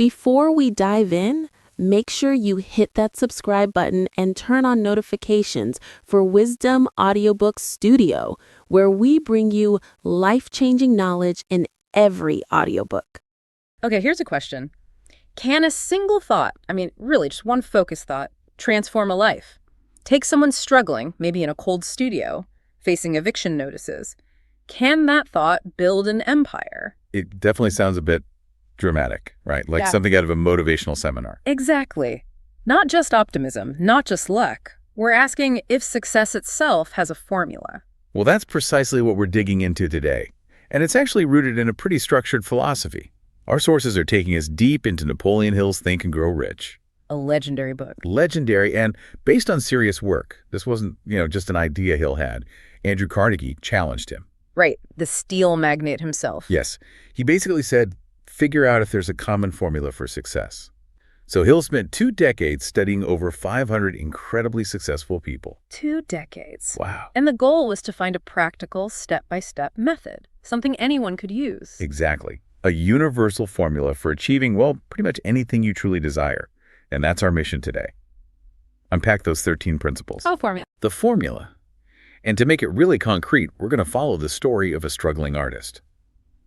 Before we dive in, make sure you hit that subscribe button and turn on notifications for Wisdom Audiobooks Studio, where we bring you life-changing knowledge in every audiobook. Okay, here's a question. Can a single thought, really just one focused thought, transform a life? Take someone struggling, maybe in a cold studio, facing eviction notices. Can that thought build an empire? It definitely sounds a bit dramatic, right? Like Yeah. something out of a motivational seminar. Exactly. Not just optimism, not just luck. We're asking if success itself has a formula. Well, that's precisely what we're digging into today. And it's actually rooted in a pretty structured philosophy. Our sources are taking us deep into Napoleon Hill's Think and Grow Rich. A legendary book. Legendary and based on serious work. This wasn't, just an idea Hill had. Andrew Carnegie challenged him. Right, the steel magnate himself. Yes. He basically said, figure out if there's a common formula for success. So Hill spent 2 decades studying over 500 incredibly successful people. 2 decades. Wow. And the goal was to find a practical, step-by-step method, something anyone could use. Exactly. A universal formula for achieving, pretty much anything you truly desire. And that's our mission today. Unpack those 13 principles. Oh, formula. The formula. And to make it really concrete, we're going to follow the story of a struggling artist.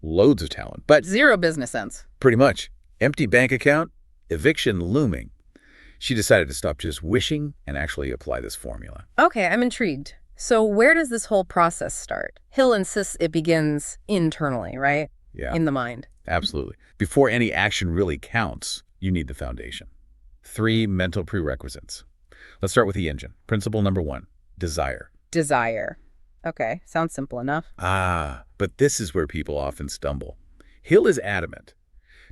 Loads of talent, but Zero business sense. pretty much empty bank account, eviction looming. She decided to stop just wishing and actually apply this formula. Okay, I'm intrigued. So where does this whole process start? Hill insists it begins internally, right? Yeah, In the mind. absolutely. Before any action really counts, you need the foundation. 3 mental prerequisites. Let's start with the engine. Principle number 1, desire. Desire. Okay, sounds simple enough. But this is where people often stumble. Hill is adamant.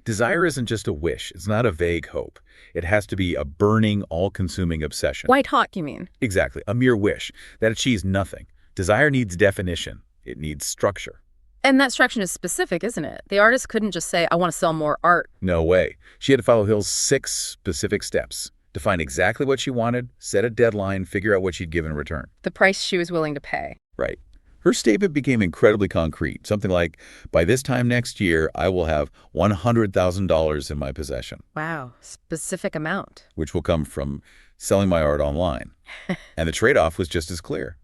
Desire isn't just a wish. It's not a vague hope. It has to be a burning, all-consuming obsession. White hot, you mean? Exactly. A mere wish that achieves nothing. Desire needs definition. It needs structure. And that structure is specific, isn't it? The artist couldn't just say, I want to sell more art. No way. She had to follow Hill's 6 specific steps. Define exactly what she wanted, set a deadline, figure out what she'd give in return. The price she was willing to pay. Right. Her statement became incredibly concrete. Something like, by this time next year, I will have $100,000 in my possession, Wow, specific amount. which will come from selling my art online. And the trade-off was just as clear.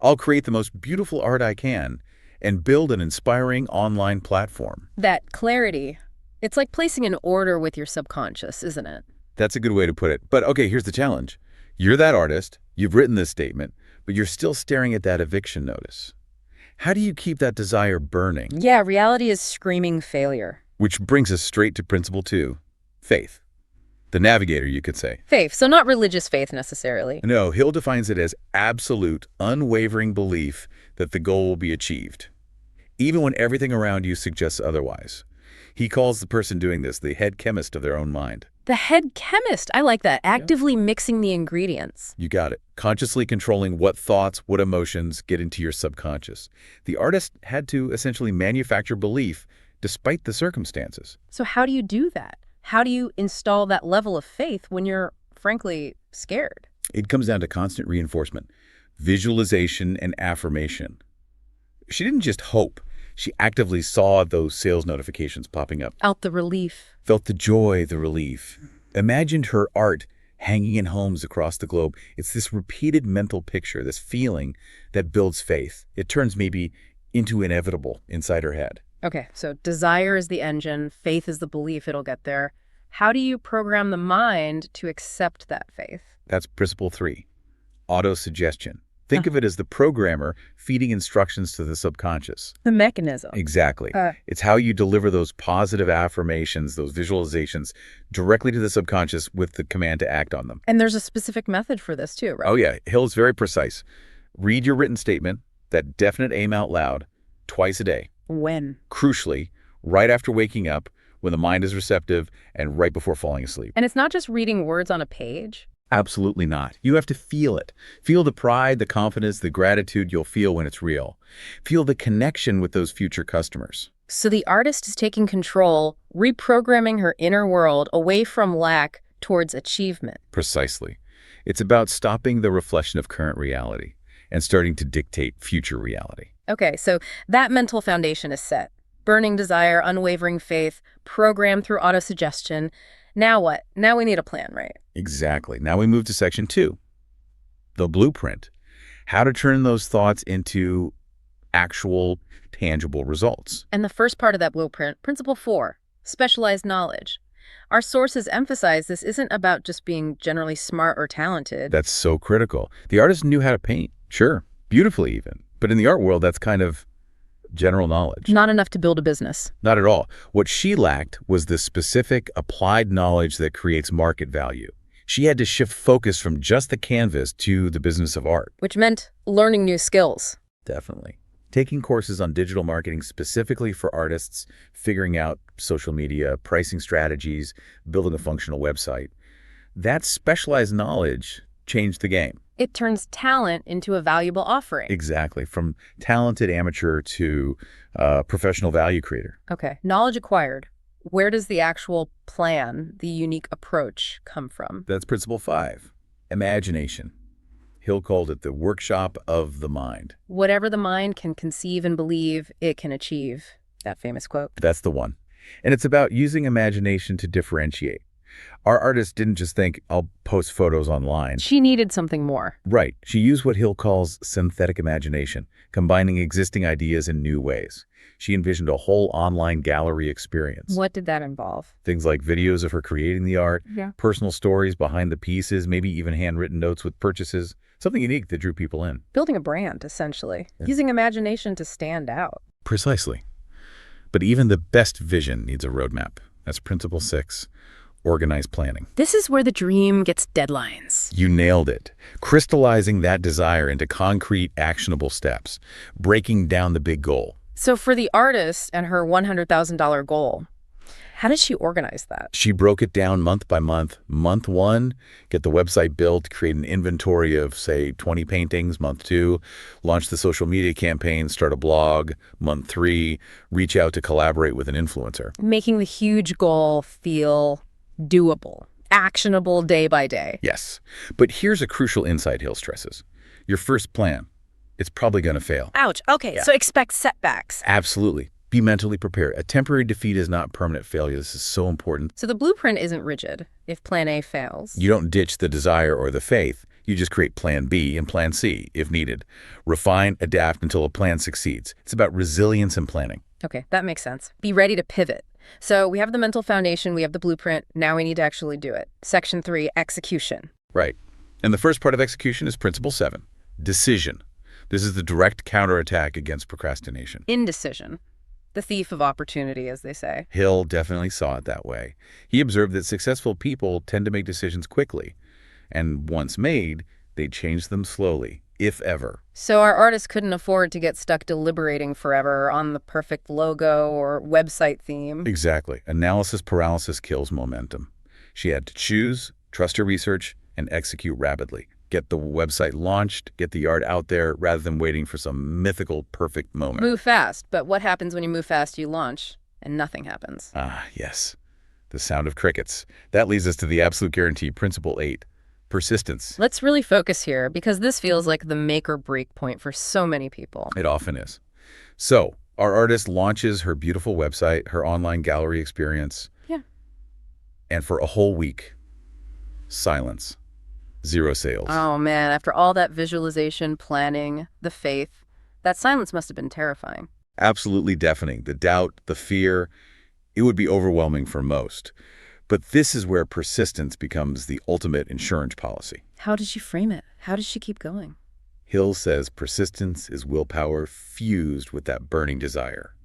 I'll create the most beautiful art I can and build an inspiring online platform. That clarity, it's like placing an order with your subconscious, isn't it? That's a good way to put it. But okay, here's the challenge. You're that artist, you've written this statement, but you're still staring at that eviction notice. How do you keep that desire burning? Yeah, reality is screaming failure. Which brings us straight to principle 2, faith. The navigator, you could say. Faith, so not religious faith necessarily. No, Hill defines it as absolute, unwavering belief that the goal will be achieved, even when everything around you suggests otherwise. He calls the person doing this the head chemist of their own mind. The head chemist, I like that, actively mixing the ingredients. You got it. Consciously controlling what thoughts, what emotions get into your subconscious. The artist had to essentially manufacture belief despite the circumstances. So how do you do that? How do you install that level of faith when you're, frankly, scared? It comes down to constant reinforcement, visualization, and affirmation. She didn't just hope. She actively saw those sales notifications popping up, Out the relief. felt the joy, the relief, imagined her art hanging in homes across the globe. It's this repeated mental picture, this feeling that builds faith. It turns maybe into inevitable inside her head. Okay, so desire is the engine, faith is the belief it'll get there. How do you program the mind to accept that faith? That's principle 3, autosuggestion. Think of it as the programmer feeding instructions to the subconscious. The mechanism. Exactly. It's how you deliver those positive affirmations, those visualizations, directly to the subconscious with the command to act on them. And there's a specific method for this too, right? Oh yeah, Hill's very precise. Read your written statement, that definite aim out loud, twice a day. When? Crucially, right after waking up, when the mind is receptive, and right before falling asleep. And it's not just reading words on a page. Absolutely not. You have to feel it. Feel the pride, the confidence, the gratitude you'll feel when it's real. Feel the connection with those future customers. So the artist is taking control, reprogramming her inner world away from lack towards achievement. Precisely. It's about stopping the reflection of current reality and starting to dictate future reality. Okay, so that mental foundation is set. Burning desire, unwavering faith, programmed through autosuggestion. Now what? Now we need a plan, right? Exactly. Now we move to section 2, the blueprint. How to turn those thoughts into actual, tangible results. And the first part of that blueprint, principle 4, specialized knowledge. Our sources emphasize this isn't about just being generally smart or talented. That's so critical. The artist knew how to paint, sure, beautifully even. But in the art world, that's kind of general knowledge. Not enough to build a business. Not at all. What she lacked was the specific applied knowledge that creates market value. She had to shift focus from just the canvas to the business of art. Which meant learning new skills. Definitely. Taking courses on digital marketing specifically for artists, figuring out social media, pricing strategies, building a functional website. That specialized knowledge changed the game. It turns talent into a valuable offering. Exactly. From talented amateur to professional value creator. Okay. Knowledge acquired. Where does the actual plan, the unique approach, come from? That's principle 5, imagination. Hill called it the workshop of the mind. Whatever the mind can conceive and believe, it can achieve. That famous quote. That's the one. And it's about using imagination to differentiate. Our artist didn't just think, I'll post photos online. She needed something more. Right. She used what Hill calls synthetic imagination, combining existing ideas in new ways. She envisioned a whole online gallery experience. What did that involve? Things like videos of her creating the art, personal stories behind the pieces, maybe even handwritten notes with purchases. Something unique that drew people in. Building a brand, essentially. Using imagination to stand out. Precisely. But even the best vision needs a roadmap. That's principle 6, organized planning. This is where the dream gets deadlines. You nailed it. Crystallizing that desire into concrete, actionable steps. Breaking down the big goal. So for the artist and her $100,000 goal, how did she organize that? She broke it down month by month. Month 1, get the website built, create an inventory of, say, 20 paintings. Month 2, launch the social media campaign, start a blog. Month 3, reach out to collaborate with an influencer. Making the huge goal feel doable, actionable day by day. Yes. But here's a crucial insight Hill stresses. Your first plan, it's probably going to fail. Ouch. Okay, so expect setbacks. Absolutely. Be mentally prepared. A temporary defeat is not permanent failure. This is so important. So the blueprint isn't rigid. If plan A fails. You don't ditch the desire or the faith. You just create plan B and plan C if needed. Refine, adapt until a plan succeeds. It's about resilience and planning. Okay, that makes sense. Be ready to pivot. So we have the mental foundation, we have the blueprint. Now we need to actually do it. Section 3, execution. Right. And the first part of execution is principle 7, decision. This is the direct counterattack against procrastination. Indecision. The thief of opportunity, as they say. Hill definitely saw it that way. He observed that successful people tend to make decisions quickly. And once made, they change them slowly, if ever. So our artist couldn't afford to get stuck deliberating forever on the perfect logo or website theme. Exactly. Analysis paralysis kills momentum. She had to choose, trust her research, and execute rapidly. Get the website launched, get the art out there, rather than waiting for some mythical perfect moment. Move fast. But what happens when you move fast, you launch, and nothing happens? Ah, yes. The sound of crickets. That leads us to the absolute guarantee, principle 8, persistence. Let's really focus here, because this feels like the make or break point for so many people. It often is. So, our artist launches her beautiful website, her online gallery experience. Yeah. And for a whole week, silence. 0 sales. Oh man, after all that visualization, planning, the faith, that silence must have been terrifying. Absolutely deafening. The doubt, the fear, it would be overwhelming for most. But this is where persistence becomes the ultimate insurance policy. How did she frame it? How did she keep going? Hill says persistence is willpower fused with that burning desire.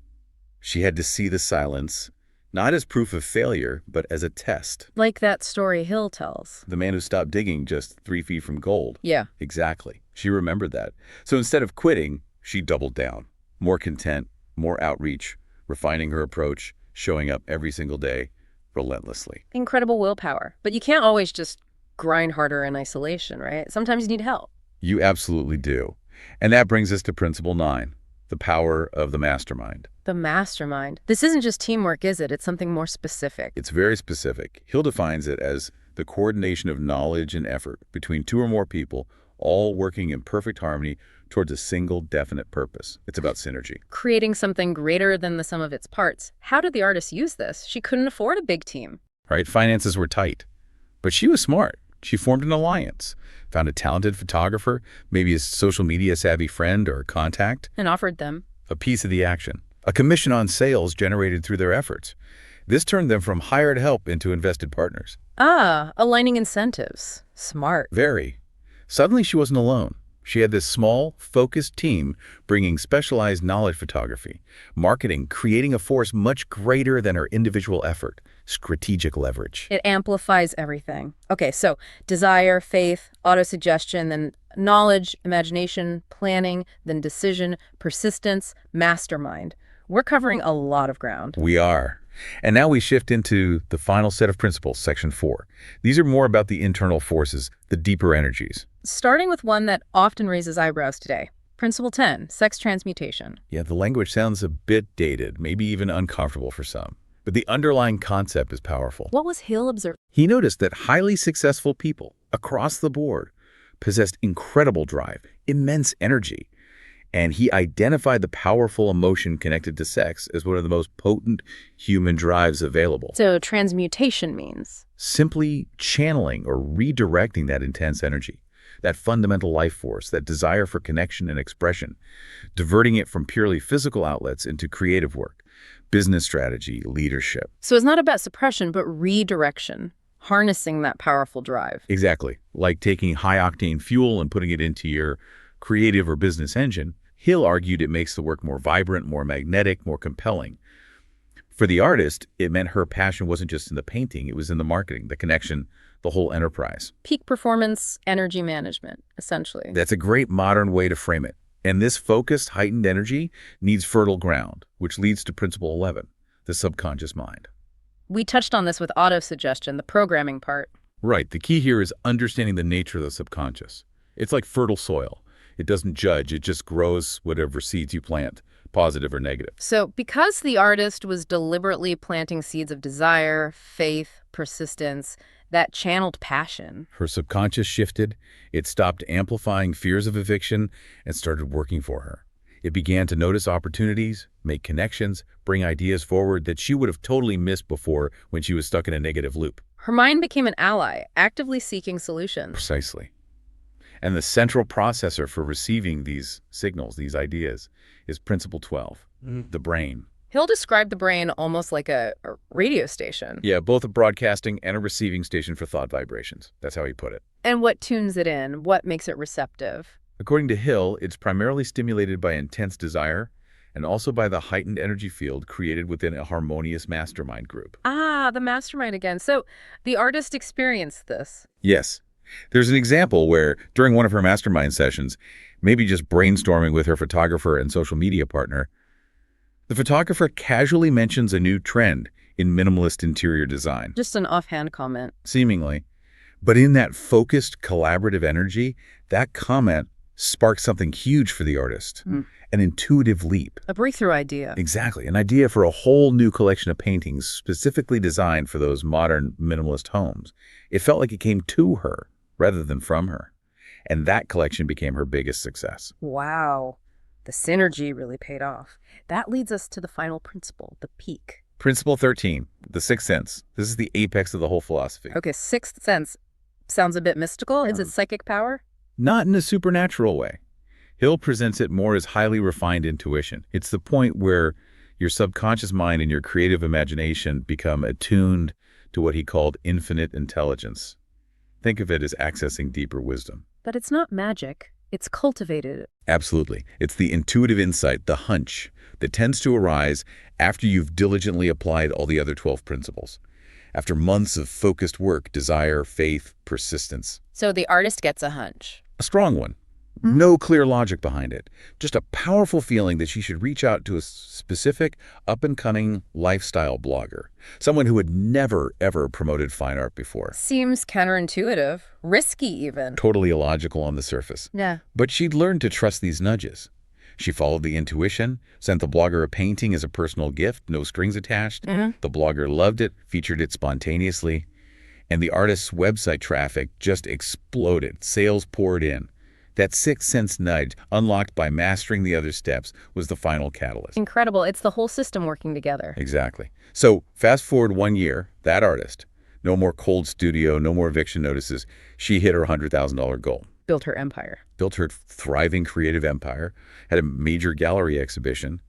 She had to see the silence, not as proof of failure, but as a test. Like that story Hill tells. The man who stopped digging just 3 feet from gold. Yeah. Exactly. She remembered that. So instead of quitting, she doubled down. More content, more outreach, refining her approach, showing up every single day, relentlessly. Incredible willpower. But you can't always just grind harder in isolation, right? Sometimes you need help. You absolutely do. And that brings us to principle 9, the power of the mastermind. The mastermind. This isn't just teamwork, is it? It's something more specific. It's very specific. Hill defines it as the coordination of knowledge and effort between 2 or more people, all working in perfect harmony towards a single definite purpose. It's about synergy. Creating something greater than the sum of its parts. How did the artist use this? She couldn't afford a big team. Right? Finances were tight. But she was smart. She formed an alliance, found a talented photographer, maybe a social media savvy friend or contact, And offered them a piece of the action, a commission on sales generated through their efforts. This turned them from hired help into invested partners. aligning incentives. Smart. Very. Suddenly she wasn't alone. She had this small, focused team bringing specialized knowledge photography, marketing, creating a force much greater than her individual effort, strategic leverage. It amplifies everything. Okay, so desire, faith, autosuggestion, then knowledge, imagination, planning, then decision, persistence, mastermind. We're covering a lot of ground. We are. And now we shift into the final set of principles, section 4. These are more about the internal forces, the deeper energies. Starting with one that often raises eyebrows today. Principle 10, sex transmutation. Yeah, the language sounds a bit dated, maybe even uncomfortable for some. But the underlying concept is powerful. What was Hill observing? He noticed that highly successful people across the board possessed incredible drive, immense energy, and he identified the powerful emotion connected to sex as one of the most potent human drives available. So transmutation means? Simply channeling or redirecting that intense energy, that fundamental life force, that desire for connection and expression, diverting it from purely physical outlets into creative work, business strategy, leadership. So it's not about suppression, but redirection, harnessing that powerful drive. Exactly. Like taking high-octane fuel and putting it into your creative or business engine. Hill argued it makes the work more vibrant, more magnetic, more compelling. For the artist, it meant her passion wasn't just in the painting, it was in the marketing, the connection, the whole enterprise. Peak performance, energy management, essentially. That's a great modern way to frame it. And this focused, heightened energy needs fertile ground, which leads to principle 11, the subconscious mind. We touched on this with autosuggestion, the programming part. Right. The key here is understanding the nature of the subconscious. It's like fertile soil. It doesn't judge. It just grows whatever seeds you plant, positive or negative. So because the artist was deliberately planting seeds of desire, faith, persistence, that channeled passion. Her subconscious shifted. It stopped amplifying fears of eviction and started working for her. It began to notice opportunities, make connections, bring ideas forward that she would have totally missed before when she was stuck in a negative loop. Her mind became an ally, actively seeking solutions. Precisely. And the central processor for receiving these signals, these ideas, is principle 12, the brain. Hill described the brain almost like a radio station. Yeah, both a broadcasting and a receiving station for thought vibrations. That's how he put it. And what tunes it in? What makes it receptive? According to Hill, it's primarily stimulated by intense desire and also by the heightened energy field created within a harmonious mastermind group. The mastermind again. So the artist experienced this. Yes. There's an example where, during one of her mastermind sessions, maybe just brainstorming with her photographer and social media partner, the photographer casually mentions a new trend in minimalist interior design. Just an offhand comment. Seemingly. But in that focused, collaborative energy, that comment sparked something huge for the artist. An intuitive leap. A breakthrough idea. Exactly. An idea for a whole new collection of paintings specifically designed for those modern minimalist homes. It felt like it came to her rather than from her. And that collection became her biggest success. Wow. The synergy really paid off. That leads us to the final principle, the peak. Principle 13, the sixth sense. This is the apex of the whole philosophy. Okay, sixth sense sounds a bit mystical. Is it psychic power? Not in a supernatural way. Hill presents it more as highly refined intuition. It's the point where your subconscious mind and your creative imagination become attuned to what he called infinite intelligence. Think of it as accessing deeper wisdom. But it's not magic. It's cultivated. Absolutely. It's the intuitive insight, the hunch, that tends to arise after you've diligently applied all the other 12 principles. After months of focused work, desire, faith, persistence. So the artist gets a hunch. A strong one. No clear logic behind it. Just a powerful feeling that she should reach out to a specific, up-and-coming lifestyle blogger. Someone who had never, ever promoted fine art before. Seems counterintuitive. Risky, even. Totally illogical on the surface. Yeah. But she'd learned to trust these nudges. She followed the intuition, sent the blogger a painting as a personal gift, no strings attached. The blogger loved it, featured it spontaneously, and the artist's website traffic just exploded. Sales poured in. That sixth sense nudge, unlocked by mastering the other steps, was the final catalyst. Incredible. It's the whole system working together. Exactly. So fast forward 1 year, that artist, no more cold studio, no more eviction notices. She hit her $100,000 goal. Built her empire. Built her thriving creative empire, had a major gallery exhibition.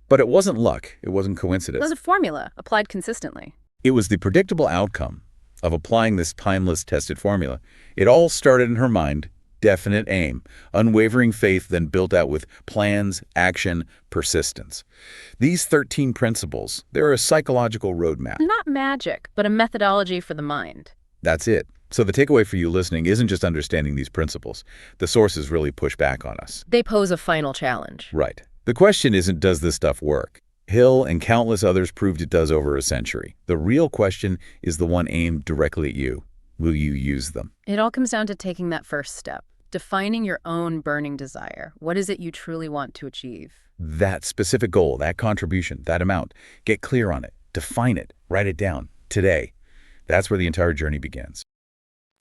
But it wasn't luck. It wasn't It coincidence. was a formula applied consistently. It was the predictable outcome of applying this timeless, tested formula. It all started in her mind. Definite aim, unwavering faith, then built out with plans, action, persistence. These 13 principles, they're a psychological roadmap. Not magic, but a methodology for the mind. That's it. So the takeaway for you listening isn't just understanding these principles. The sources really push back on us. They pose a final challenge. Right. The question isn't, does this stuff work? Hill and countless others proved it does over a century. The real question is the one aimed directly at you. Will you use them? It all comes down to taking that first step. Defining your own burning desire. What is it you truly want to achieve? That specific goal, that contribution, that amount. Get clear on it. Define it. Write it down. Today. That's where the entire journey begins.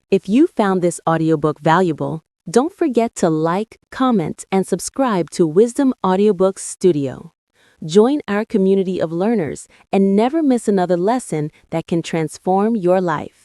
If you found this audiobook valuable, don't forget to like, comment, and subscribe to Wisdom Audiobooks Studio. Join our community of learners and never miss another lesson that can transform your life.